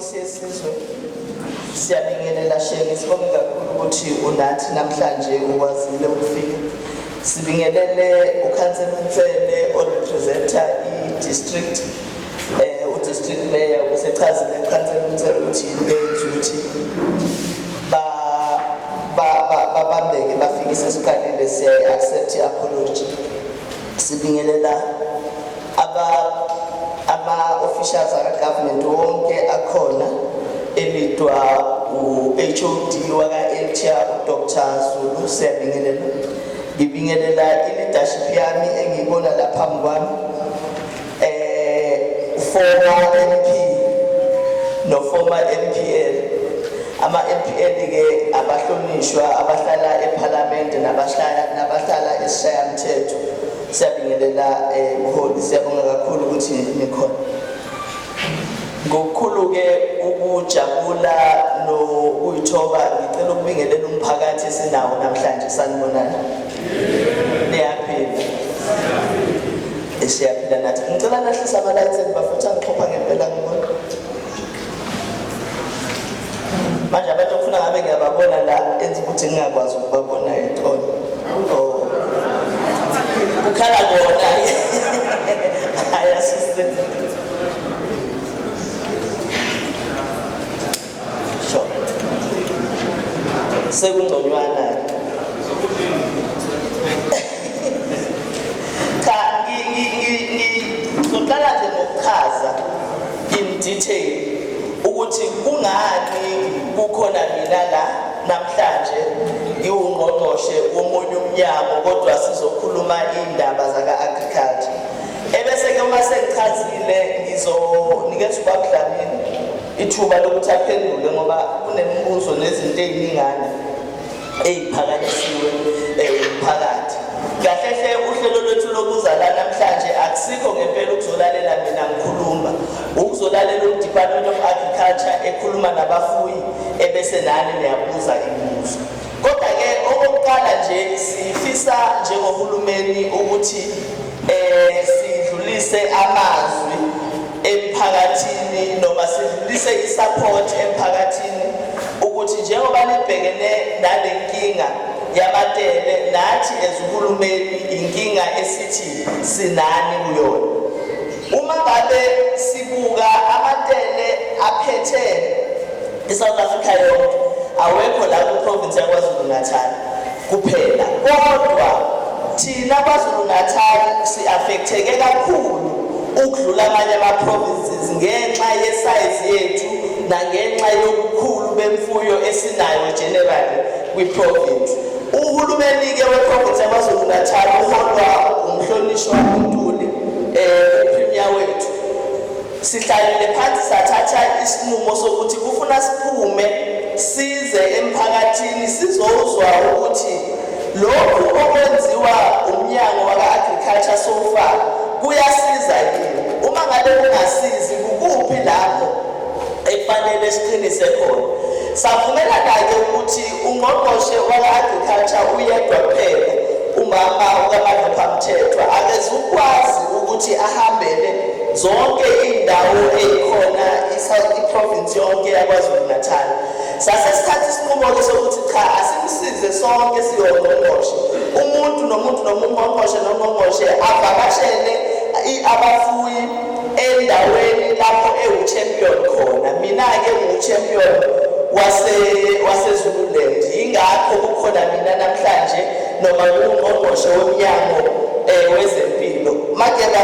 inkosi yesizwe siyabingelela shenge sibonge kakhulu ukuthi unathi namhlanje ukwazile ukufika. Sibingelele ukhansela Mfene orepresenta i-district u-district mayor usechazile ukhansela Mfene ukuthi benze ukuthi babambeke bafikise esiqalile siya-accept i-apology. Sibingelela ama-officials aka-government wonke akhona elidwa u-HOD waka-Eltia uDr. Zulu siyabingelela. Ngibingelela i-leadership yami engiyibona la phambi kwami former MP no former MPL. Ama-MPL-ke abahlonishwa abahlala eParliament nabahlala eSishayamthetho. Siyabingelela uHoli, siyabonga kakhulu ukuthi nikhona. Ngokukhulu-ke ukujabula nokuyithoba ngicela ukubingelela umphakathi esinawo namhlanje sanibonana. Niyaphila. Siyaphila nathi. Ngicela nahlisa ama-lights bafutha ngixhopha ngempela ngibona. Manje abantu okufuna ngabe ngiyababona la enza ukuthi ngingakwazi ukubabona ethola. Oh. Ukhala bona. Ayasise. Sho. Sekungconywana. Ngicela nje ngokuchaza in detail ukuthi kungani kukhona mina la namhlanje ngiwungqongqoshe womunye umnyango kodwa sizokhuluma indaba zaka-agriculture. Ebese-ke uma sengichazile ngizonikeza ubaba Dlamini ithuba lokuthi aphendule ngoba kunemibuzo nezinto ey'ningana ey'phakanyisiwe umphakathi. Kahle uhlelo lwethu lokuza la namhlanje akusikho ngempela ukuzolalela mina ngikhuluma, ukuzolalela uDepartment of Agriculture ekhuluma nabafuyi ebese nani niyabuza imibuzo. Kodwa-ke okokuqala nje sifisa njengohulumeni ukuthi sidlulise amazwi emphakathini noma sidlulise isupport emphakathini ukuthi njengoba nibhekene nale nkinga yamatele nathi ezuhulumeni inkinga esithi sinani kuyona. Uma ngabe sibuka amatele aphethe eSouth Africa yonke awekho la ku-province yaKwaZulu Natal kuphela, kodwa thina KwaZulu Natal si-affecteke kakhulu ukudlula amanye ama-provinces ngenxa yesize yethu nangenxa yobukhulu bemfuyo esinayo generally kwi-province. Uhulumeni-ke we-province yaKwaZulu Natal uholwa umhlonishwa uNtuli uPremier wethu. Sihlalile phansi sathatha isinqumo sokuthi kufuna siphume size emphakathini sizozwa ukuthi lokhu okwenziwa umnyango waka-agriculture so far kuyasiza yini. Uma ngabe kungasizi kukuphi lapho ekufanele siqinise khona. Savumelana-ke ukuthi ungqongqoshe waka-agriculture uyedwa kuphela umama ukaMthethwa akezukwazi ukuthi ahambele zonke indawo ezikhona i-province yonke yaKwaZulu Natal. Sasesithatha isinqumo-ke sokuthi cha asimsize sonke siyongqongqoshe. Umuntu nomuntu avakashele abafuyi endaweni lapho ewu-champion khona. Mina-ke ngu-champion wase-Zululand. Yingakho kukhona mina namhlanje noma ungqongqoshe womnyango wezempilo. Makela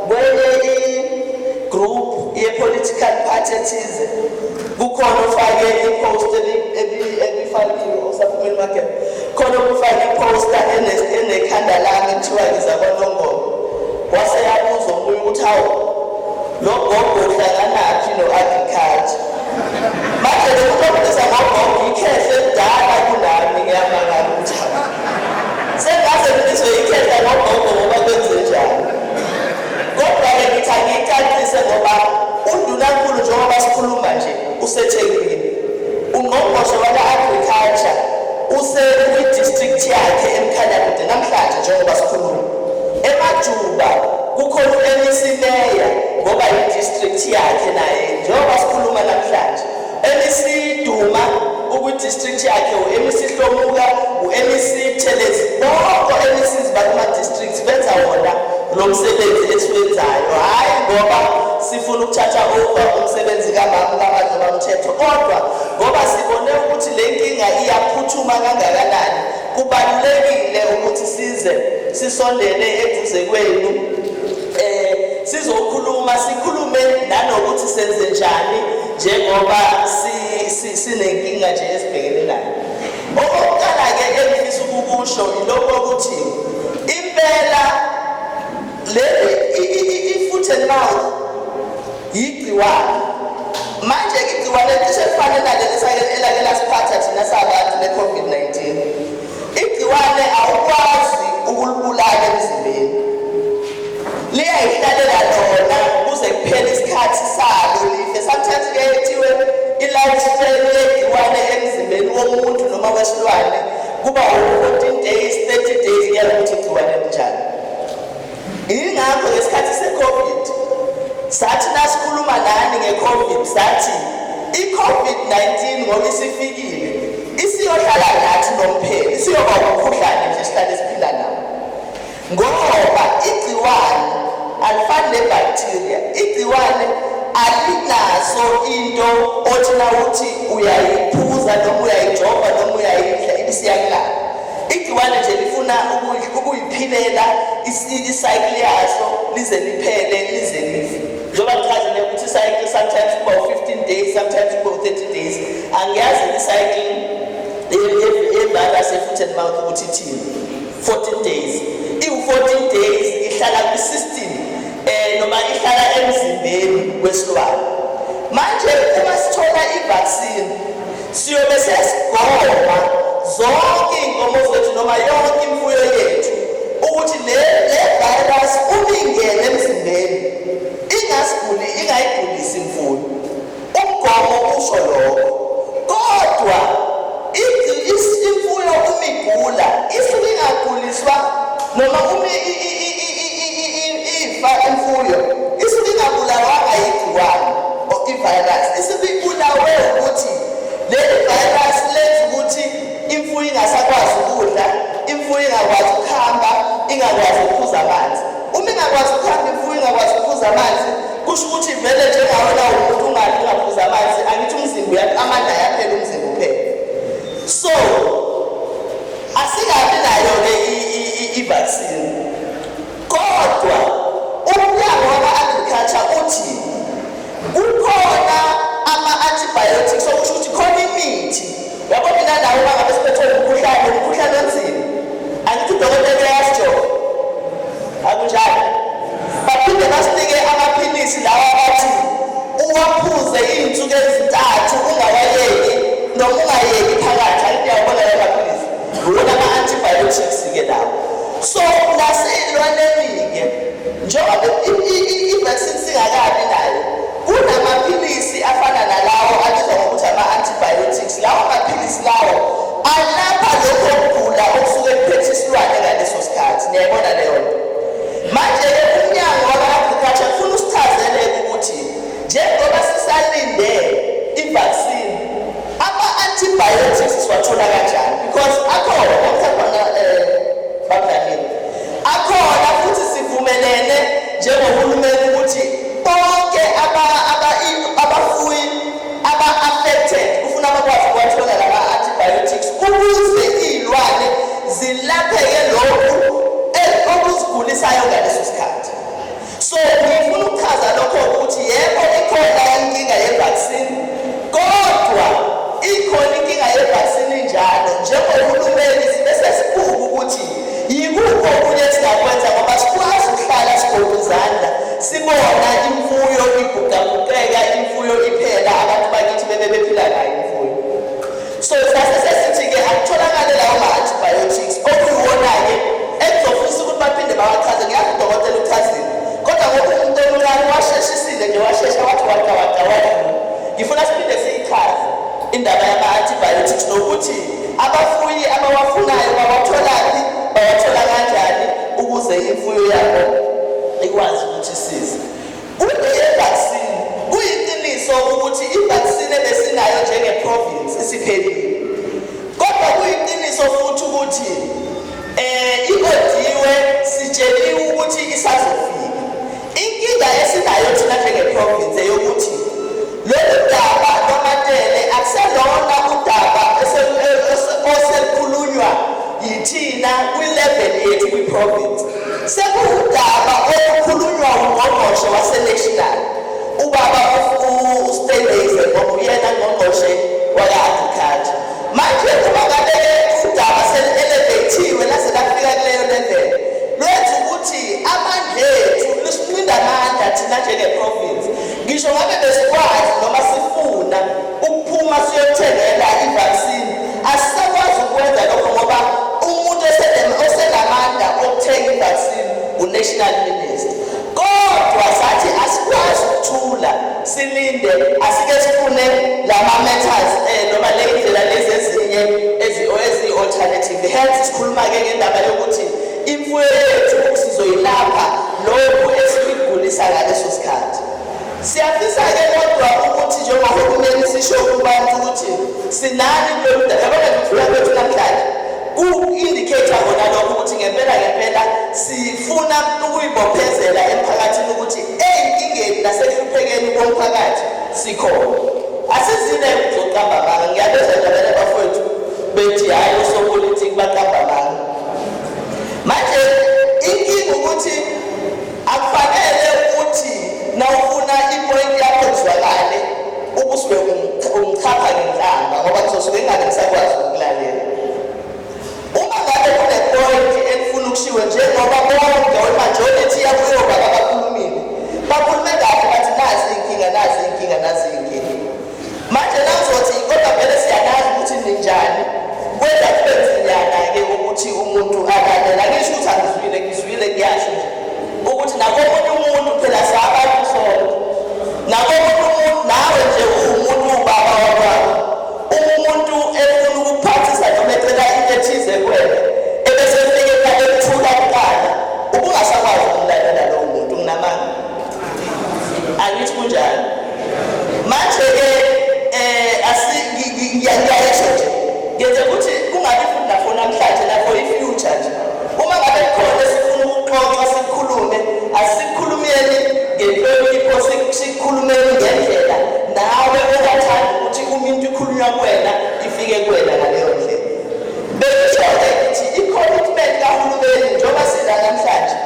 kwenye i-group ye-political party ethize kukhona ufake i-post ebifakiwe usaphumeni makela khona ukufaka i-poster enekhanda lami kuthiwa ngizakwaNongoma. Waseyabuza omunye ukuthi hawu lo gogo uhlanganaphi no-agriculture. Manje lokuqondisa ngogogo ikhehle edala kunami ngiyamangala ukuthi sengaze ngizoyikhetha ngogogo ngoba kwenzenjani. Kodwa-ke ngithi angiyicacise ngoba uNdunankulu njengoba sikhuluma nje useThekwini. Ungqongqoshe waka-agriculture usekwi-district yakhe eMkhanyakude namhlanje njengoba sikhuluma. EMajuba kukhona u-MEC Mayor ngoba i-district yakhe naye njengoba sikhuluma sifuna ukuthatha over umsebenzi kaMandlovu Mthetho, kodwa ngoba sibone ukuthi le nkinga iyaphuthuma kangakanani, kubalulekile ukuthi sisondele eduze kwenu sizokhuluma, sikhulume nanokuthi senze njani njengoba sinenkinga nje esibhekene nayo. Okokuqala-ke engifisa ukukusho ilokho ukuthi impela i-foot and mouth yigciwane. Manje igciwane cishe lifane elake lasiphatha thina sabantu le-COVID-19. Igciwane awukwazi ukulibulala emzimbeni, liyayihlalela lona kuze kuphele isikhathi salo life. Sometimes kuyaye kuthiwe i-lifespan yegciwane emzimbeni womuntu noma wesilwane kuba 14 days 30 days kuya ukuthi igciwane linjani. Ingakho ngesikhathi se-COVID sathi nasikhuluma nani nge-COVID sathi i-COVID-19 ngoba isifikile isiyohlala nathi nomphela, isiyoba umkhuhlane nje sihlale siphila nawo, ngoba igciwane alifani nebacteria. Igciwane alinaso into othi na uthi uyayiphuza noma uyayijova noma uyayidla ibisiyakulala. Igciwane nje lifuna ukuyiphilela icycle yaso lize liphele lize life. Njengoba ngichazile ukuthi icycle sometimes kuba 15 days, sometimes kuba 30 days. Angiyazi icycle yevirus ye-foot and mouth ukuthi ithini. 14 days. I-14 days ihlala kwi-system noma ihlala emzimbeni wesilwane. Manje uma sithola i-vaccine siyobe sesigoma zonke iy'nkomo zethu noma yonke imfuyo yethu ukuthi le virus umingene emzimbeni ingayigulisi imfuyo. Umgomo usho lokho, kodwa imfuyo umigula isuke ingaguliswa noma ifa imfuyo isuke ingabulawanga yigciwane or i-virus, isuke ibulawe ukuthi le virus lenza ukuthi imfuyo ingasakwazi ukudla, imfuyo ingakwazi ukuhamba, ingakwazi ukuphuza amanzi. Uma ingakwazi ukuhamba imfuyo ingakwazi ukuphuza amanzi, kusho ukuthi vele njengawe na umuntu ungaphuza amanzi, angithi umzimba amandla ayaphela, umzimba uphela. So asikabi nayo le i-vaccine, kodwa umnyango wama-agriculture uthi kukhona ama-antibiotics, okusho ukuthi khona imithi. Yabo mina nawe bangabe siphethwe umkhuhlane onzima, angithi udokotela uyasijova, akunjalo. Baphinde basinike amaphilisi lawa abathi uwaphuze iy'nsuku ezintathu ungawayeki noma ungayeki phakathi. Angithi uyabona lawo maphilisi wona ama-antibiotics-ke lawo. So nasey'lwaneni-ke njengoba i-vaccine singakabi nayo, kunamaphilisi afana nalawo abizwa ngokuthi ama-antibiotics. Lawo maphilisi lawo alapha lokho kugula okusuke kuphethe isilwane ngaleso sikhathi. Niyayibona leyo nto? Manje-ke umnyango waka-agriculture ufuna usichazele ukuthi njengoba sisalinde i-vaccine, ama-antibiotics siwathola kanjani, because akhona akhona futhi sivumelene njengohulumeni ukuthi bonke abafuyi aba-affected kufuna bakwazi ukuwathola lama-antibiotics ukuze iy'lwane zilapheke lokhu okuzigulisayo ngaleso sikhathi. So ngifuna ukuchaza lokho ukuthi yebo ikhona inkinga ye-vaccine, kodwa ikhona inkinga ye-vaccine njalo. Njengohulumeni sibe sesibuka ukuthi yikuphi okunye singakwenza, ngoba sikwazi ukuhlala sigobuzana sibona imfuyo igugagugeka, imfuyo iphela, abantu bakithi bephila nayo imfuyo. So sasithi-ke akutholakale lawo ma-antibiotics okuyiwona-ke ekuzofisa ukuthi baphinde bawachaze. Ngiyazi udokotela uchazile, kodwa ngoba umuntu omncane washeshisile nje, washesha wathi wadlula. Ngifuna siphinde siyichaze indaba yama-antibiotics nokuthi abafuyi abawafunayo bawatholaphi, bawathola kanjani ukuze imfuyo yabo ikwazi ukuthi isize. Kule-vaccine kuyiqiniso ukuthi i-vaccine ebesinayo njenge-province isiphelile, kodwa kuyiqiniso futhi ukuthi i-odiwe sitsheliwe ukuthi isazofika. Inkinga inkinga esinayo thina njenge-province eyokuthi lolu daba lwamatele akuselona udaba oselukhulunywa yithina kwi-level yethu kwi-province. Sekuwudaba olukhulunywa ungqongqoshe wase-national, ubaba uSteleza ngoba uyena ngqongqoshe waka-agriculture. Manje uma ngabe udaba selu-elevathiwe lase lafika kuleyo level, lwenza ukuthi amandla ethu lusinqinda amandla thina njenge-province. Ngisho ngabe besikwazi noma sifuna ukuphuma siyothengela i-vaccine, asisakwazi ukwenza lokho ngoba umuntu osenamandla okuthenga i-vaccine u-national minister. Kodwa sathi asikwazi ukuthula silinde, asike sifune lama-methods noma ley'ndlela lezi ezinye ezi-alternative. Hence sikhuluma-ke ngendaba yokuthi imfuyo yethu sizoyilapha lokhu esikugulisa ngaleso sikhathi. Siyafisa-ke kodwa ukuthi njengohulumeni sisho kubantu ukuthi sinani lolu daba. Yabona ngifuna kwethu namhlanje ku-indicator kona lokho ukuthi ngempela sifuna ukuyibophezela emphakathini ukuthi ey'nkingeni nasekuhluphekeni komphakathi sikhona. Asizile ukuzoqamba amanga. Ngiyabezwa nje abanye bafowethu bethi hhayi osopolitiki baqamba amanga. Manje inkinga ukuthi akufanele ukuthi nawufuna ipoint yakho izwakale ubusuke umchapha ngenhlamba ngoba kuzosuke ingabe kusakwazi ukulalela. Uma ngabe kunepoint elifuna ukushiwo njengoba bonke majority yakuyoba abakhulumile bakhulume kahle bathi nazi inkinga. Manje nazothi kodwa vele siyanazi ukuthi ninjani kwenza kube nzinyana-ke ukuthi umuntu akalela. Ngisho ukuthi angizwile kuyasho nje ukuthi nakomunye umuntu phela sabantu sonke, nakomunye umuntu nawe nje uwumuntu ubaba wakwakho. Umuntu efuna ukuphathisa noma ecela into ethize kuwena ebese efike ekuthula kuqala, ubungasakwazi ukumlalela lowo muntu. Nginamanga angithi kunjani. Manje-ke ngiyayisho nje ngenze ukuthi kungabi futhi nafo namhlanje nafo i-future nje. Uma ngabe khona sifuna ukuxoxa sikhulume, asikhulumeni ngenhlonipho, sikhulumeni ngendlela nawe ongathanda ukuthi uma into ikhulunywa kuwena ifike kuwena ngaleyo ndlela. Bengisho-ke ukuthi i-commitment kahulumeni njengoba sila namhlanje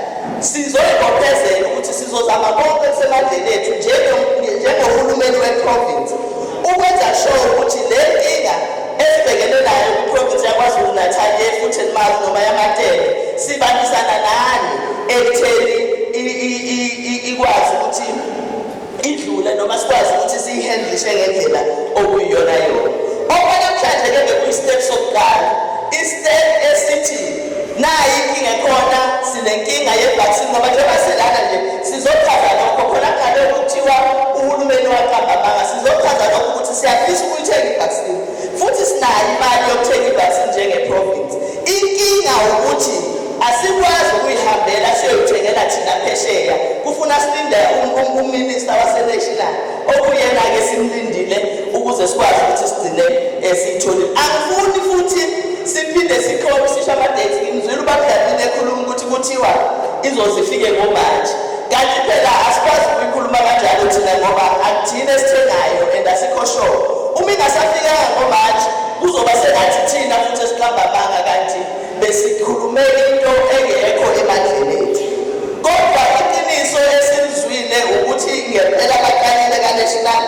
sizoyibophezela ukuthi sizozama konke okusemandleni ethu njengohulumeni we-province ukwenza sure ukuthi le nkinga esibhekene nayo kwi-province yaKwaZulu-Natal ye-foot-and-mouth noma yamatele sibambisana nani ekutheni ikwazi ukuthi idlule noma sikwazi ukuthi siyihandlishe ngendlela okuyiyona yona. Okwanamhlanje-ke bekuyi-step sokuqala, i-step esithi nayi inkinga ekhona, sinenkinga ye-vaccine ngoba njengoba silana nje sizochaza lokho khona ngabe kuthiwa uhulumeni waqamba amanga. Sizochaza lokho ukuthi siyafisa ukuyithenga i-vaccine futhi sinayo imali yokuthenga i-vaccine njenge-province. Inkinga ukuthi asikwazi ukuyihambela siyoyithengela thina phesheya, kufuna silinde uminister wase-national okuyena-ke simlindile ukuze sikwazi ukuthi sigcine siyitholile. Angifuni futhi siphinde sisho ama-dates. Ngimzwile ubabudalini ekhuluma ukuthi kuthiwa izozifike ngomanje, kanti phela asikwazi ukuyikhuluma kanjalo thina ngoba akuthina esithengayo and asikho sure. Uma ingasafikanga ngomanje kuzoba sengathi thina futhi esiqamba amanga kanti besikhulume into engekho emandleni ethu. Kodwa iqiniso esilizwile ukuthi ngempela baqalile ka-national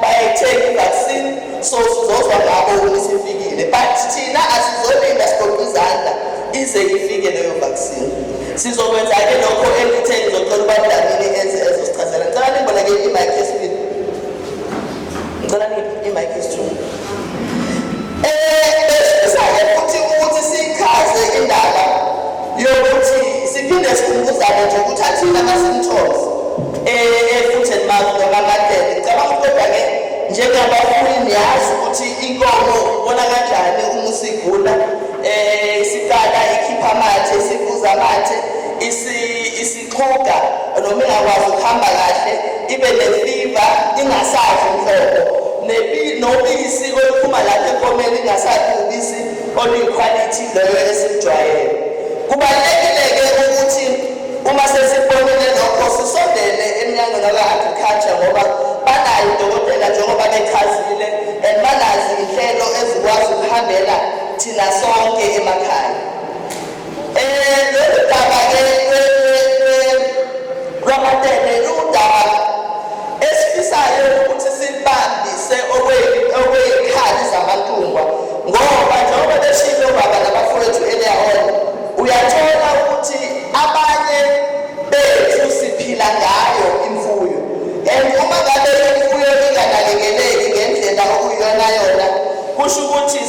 bayayithenga i-vaccine, so sizozwa ngabo uma isifikile, but thina asizolinda sigqoke izandla ize ifike leyo vaccine. Sizokwenza-ke lokho engithe ngizocela ubabudalini enze ezosichazela. Ngicela ningiboneke i-mic yesibili. Besifisa-ke futhi ukuthi sichaze indaba yokuthi siphinde sikhumbuzane nje ukuthi athina ama-symptoms e-foot-and-mouth noma amatele. Ngicabanga kodwa-ke njengabafuyi niyazi ukuthi inkomo ubona kanjani uma usigula. Isiqala ikhipha amathe, isivuza amathe, isixhuga noma ingakwazi ukuhamba kahle, ibe nefiva, ingasadli inhloko, nobisi oluphuma lapha enkomeni ingasadli ubisi oluyikhwalithi leyo esilujwayele. Kubalulekile-ke ukuthi uma sesibonile lokho sisondele baka-agriculture ngoba banayo udokotela njengoba bechazile and banazi inhlelo ezikwazi ukuhambela thina sonke emakhaya. Lolu daba-ke lwamatende ludaba esifisayo ukuthi silibambise okwey'khali zamantungwa ngoba njengoba beshilo baba nabafowethu earlier on uyathola ukuthi abanye bethu siphila ngayo imfuyo and uma ngabe imfuyo inganakekeleki ngendlela okuyiyona kusho ukuthi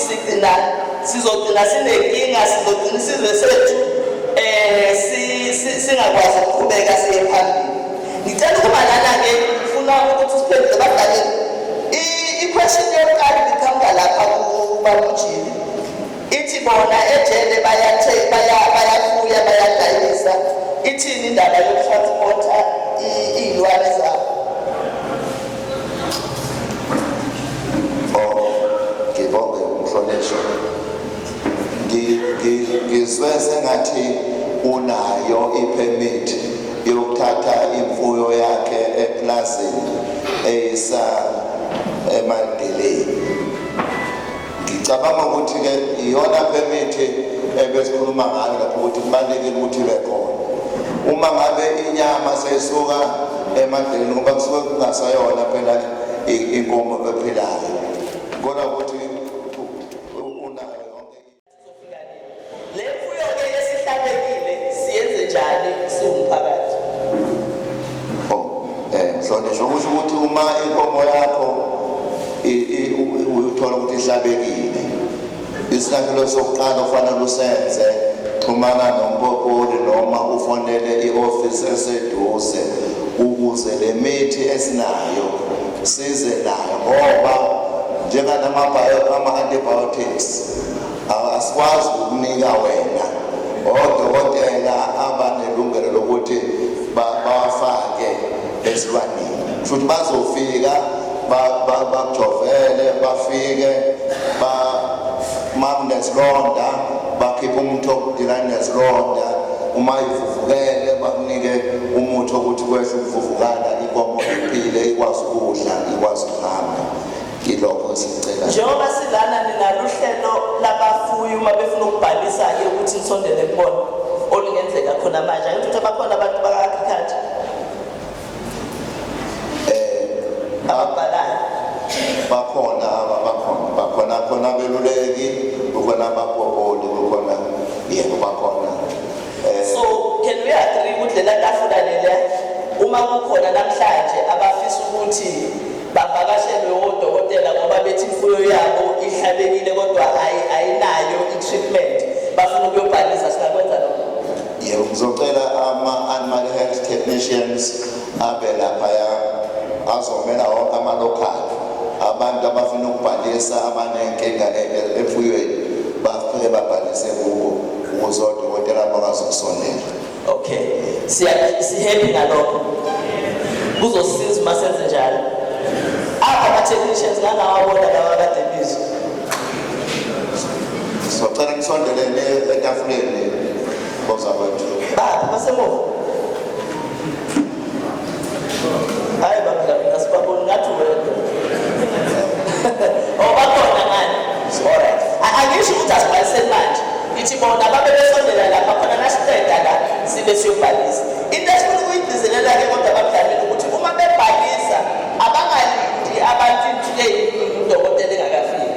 sizogcina sinenkinga, sizogcina isizwe sethu singakwazi ukuqhubeka siye phambili. Ngicela ukuba lana-ke ngifuna ukuthi siphendule abadaleni. I-question yokuqala ibiqhamuka lapha kuBabujile ithi bona ejele bayafuya bayadayisa. Ithini indaba yokutransporta iy'lwane zabo? Ngibonge umhlonishwa. Ngizwe sengathi unayo ipermit yokuthatha imfuyo yakhe eplazini eyisa eMandeleni. Ngicabanga ukuthi-ke iyona permit ebesikhuluma ngayo lapho ukuthi kubalulekile ukuthi ibe khona. Uma ngabe inyama seyisuka eMandeleni ngoba kusuke kungasayona phela inkomo ephilayo, kodwa ukuthi unayo yonke. Le mfuyo-ke esihlabekile siyenze njani siwumphakathi? Mhlonishwa, kusho ukuthi uma inkomo yakho uyithola ukuthi ihlabekile, isinyathelo sokuqala ofanele usenze, xhumana nombhobholi noma ufonele i-ofisi eseduze ukuze le mithi esinayo size nayo ngoba ama-antibiotics asikwazi ukunika wena. Odokotela abanelungelo lokuthi bawafake esilwaneni futhi bazofika bakujovele bafike makunesilonda bakhiphe umuthi wokudilana nesilonda. Uma ivuvukele bakunike umuthi wokuthi kwehle ukuvuvukala inkomo iphile ikwazi ukudla ikwazi ukuhamba. Ilokho sicela. Njengoba silana ninalo uhlelo labafuyi uma befuna ukubhalisa-ke ukuthi nisondele kubona olungenzeka khona manje. Angithi ukuthi abakhona abantu baka-agriculture ababhalayo? Bakhona abeluleki, kukhona ababhobholi, kukhona yebo bakhona. So can we agree ukuthi lela tafula leliya uma kukhona namhlanje abafisa ukuthi bavakashelwe odokotela ngoba bethi imfuyo yabo ihlabekile kodwa ayinayo i-treatment bafuna ukuyobhalisa, singakwenza lokho? Yebo, ngizocela ama-animal health technicians abe laphaya azomela wonke amalokali abantu abafuna ukubhalisa abanenkinga emfuyweni bafike babhalise kubo ukuze odokotela bakwazi ukusondela. Okay, sihappy ngalokho, kuzosiza uma senze njalo. Ama-technicians ngangawabona lawa kade bizwa. Sizocela ngisondelene etafuleni bozakwethu. Basemuva. Hayi bamdla sibabona ngathi wedwa. Bakhona ngani? Alright. Angisho ukuthi asibhaliseni manje. Ithi bona babe besondela lapha khona nasiqeda la sibe siyobhalisa. Into esifuna ukuyigcizelela-ke kodwa abadlaleli ukuthi uma bebhalisa abangalindi abantu into udokotela engakafiki.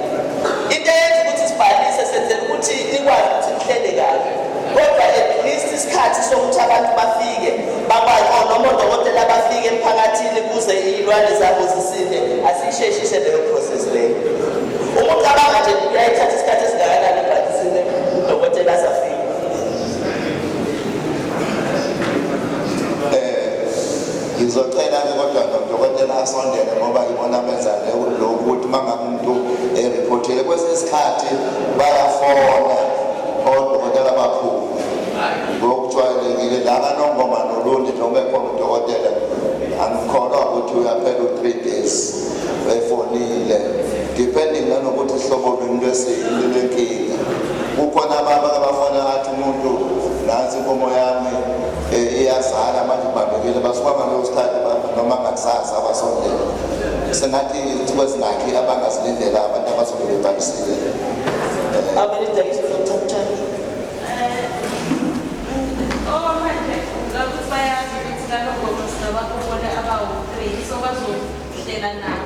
Into eyenza ukuthi sibhalise senzela ukuthi nikwazi ukuthi nihlele kahle. Kodwa at least isikhathi sokuthi abantu bafike bakwazi noma odokotela bafike emphakathini kuze iy'lwane zabo zisinde asiyisheshishe leyo process leyo. Umuntu abanga nje uyayithatha isikhathi esingakanani ebhalisini udokotela asafike? Ngizocela-ke kodwa nodokotela asondele ngoba ibona benza lokhu ukuthi uma ngabe umuntu eriphothile kwesinye isikhathi bayafona odokotela abakhulu ngokujwayelekile la kaNongoma noLundi noma ekhona udokotela angikholwa ukuthi uyaphela u-3 days efonile depending nanokuthi ihlobo lwenkinga. Kukhona abafona athi umuntu nansi inkomo yami iyazala manje ibambekile basuka ngaleyo sikhathi noma abangasazi abasondele sengathi kwezinakhi abangazilindela abantu abazobe bebhalisile. How many days will it take? Ngakuthi bayazi ukuthi kaloko singabakho bona abawu-3 so bazohlela nabo